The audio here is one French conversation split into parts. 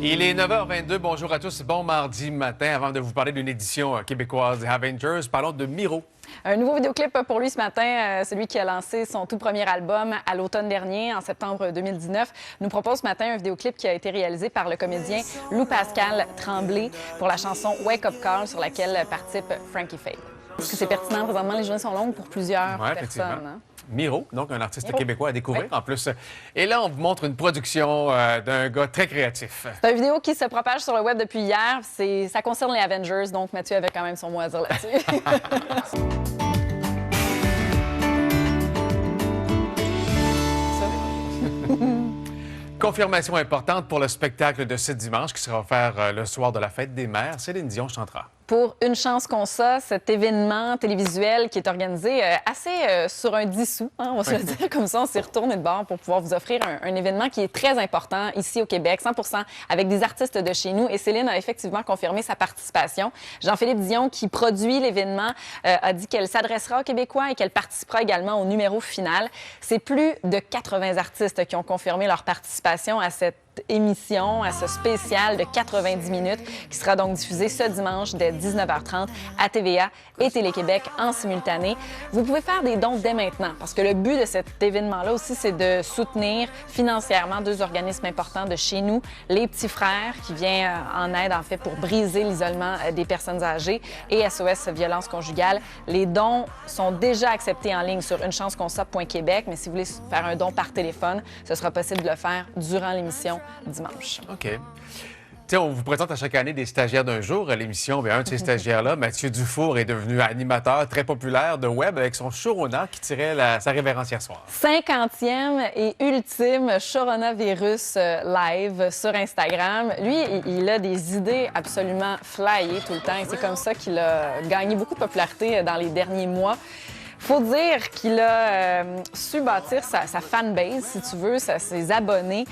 Il est 9h22. Bonjour à tous. Bon mardi matin. Avant de vous parler d'une édition québécoise des Avengers, parlons de Miro. Un nouveau vidéoclip pour lui ce matin, celui qui a lancé son tout premier album à l'automne dernier, en septembre 2019, nous propose ce matin un vidéoclip qui a été réalisé par le comédien Louis-Pascal Tremblay pour la chanson Wake Up Call sur laquelle participe Frankie Faith. Est-ce que c'est pertinent? Présentement, les journées sont longues pour plusieurs personnes. Hein? Miro, donc un artiste québécois à découvrir en plus. Et là, on vous montre une production d'un gars très créatif. C'est une vidéo qui se propage sur le web depuis hier. Ça concerne les Avengers, donc Mathieu avait quand même son mot à dire là-dessus. Confirmation importante pour le spectacle de ce dimanche qui sera offert le soir de la Fête des Mères. Céline Dion chantera. Pour Une chance qu'on ça, cet événement télévisuel qui est organisé assez sur un 10 sous, hein, on va se le dire comme ça, on s'y retourne de bord pour pouvoir vous offrir un événement qui est très important ici au Québec, 100% avec des artistes de chez nous. Et Céline a effectivement confirmé sa participation. Jean-Philippe Dion, qui produit l'événement, a dit qu'elle s'adressera aux Québécois et qu'elle participera également au numéro final. C'est plus de 80 artistes qui ont confirmé leur participation à cette émission, à ce spécial de 90 minutes qui sera donc diffusé ce dimanche dès 19h30 à TVA et Télé-Québec en simultané. Vous pouvez faire des dons dès maintenant parce que le but de cet événement-là aussi, c'est de soutenir financièrement deux organismes importants de chez nous, Les Petits Frères, qui vient en aide en fait pour briser l'isolement des personnes âgées, et SOS Violence conjugale. Les dons sont déjà acceptés en ligne sur unechanceconsa.québec, mais si vous voulez faire un don par téléphone, ce sera possible de le faire durant l'émission dimanche. OK. T'sais, on vous présente à chaque année des stagiaires d'un jour à l'émission. Bien, un de ces stagiaires-là, Mathieu Dufour, est devenu animateur très populaire de web avec son Sharona qui tirait sa révérence hier soir. 50e et ultime Coronavirus live sur Instagram. Lui, il a des idées absolument flyées tout le temps et c'est comme ça qu'il a gagné beaucoup de popularité dans les derniers mois. Faut dire qu'il a su bâtir sa fanbase, si tu veux, ses abonnés,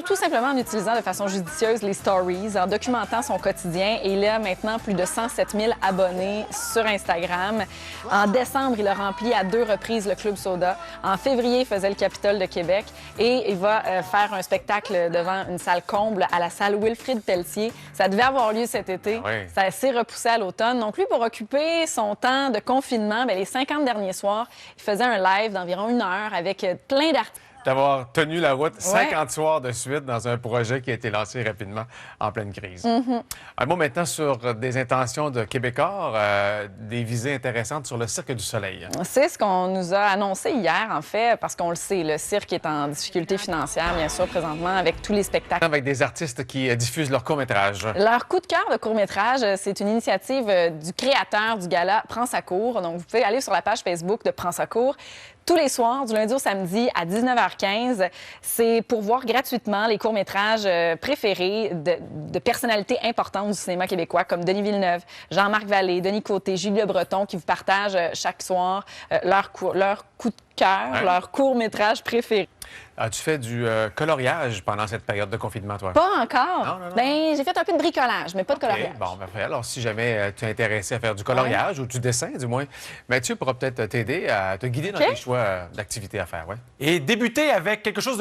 tout simplement en utilisant de façon judicieuse les stories, en documentant son quotidien. Et il a maintenant plus de 107 000 abonnés sur Instagram. En décembre, il a rempli à 2 reprises le Club Soda. En février, il faisait le Capitole de Québec. Et il va faire un spectacle devant une salle comble à la salle Wilfrid Pelletier. Ça devait avoir lieu cet été. Oui. Ça s'est repoussé à l'automne. Donc lui, pour occuper son temps de confinement, bien, les 50 derniers soirs, il faisait un live d'environ 1 heure avec plein d'artistes. D'avoir tenu la route 50 soirs de suite dans un projet qui a été lancé rapidement en pleine crise. Un mot maintenant sur des intentions de Québécois, des visées intéressantes sur le Cirque du Soleil. C'est ce qu'on nous a annoncé hier, en fait, parce qu'on le sait, le cirque est en difficulté financière, bien sûr, présentement, avec tous les spectacles. Avec des artistes qui diffusent leurs courts-métrages. Leur coup de cœur de court-métrage, c'est une initiative du créateur du gala Prends sa cour. Donc, vous pouvez aller sur la page Facebook de Prends sa cour. Tous les soirs, du lundi au samedi, à 19h15, c'est pour voir gratuitement les courts-métrages préférés de personnalités importantes du cinéma québécois, comme Denis Villeneuve, Jean-Marc Vallée, Denis Côté, Julie Le Breton, qui vous partagent chaque soir leur coup de cœur, leur court-métrage préféré. As-tu fait du coloriage pendant cette période de confinement, toi? Pas encore. Non. Ben, j'ai fait un peu de bricolage, mais pas de coloriage. Bon, parfait. Alors, si jamais tu es intéressé à faire du coloriage ou du dessin, du moins, Mathieu pourra peut-être t'aider à te guider dans tes choix d'activités à faire. Et débuter avec quelque chose de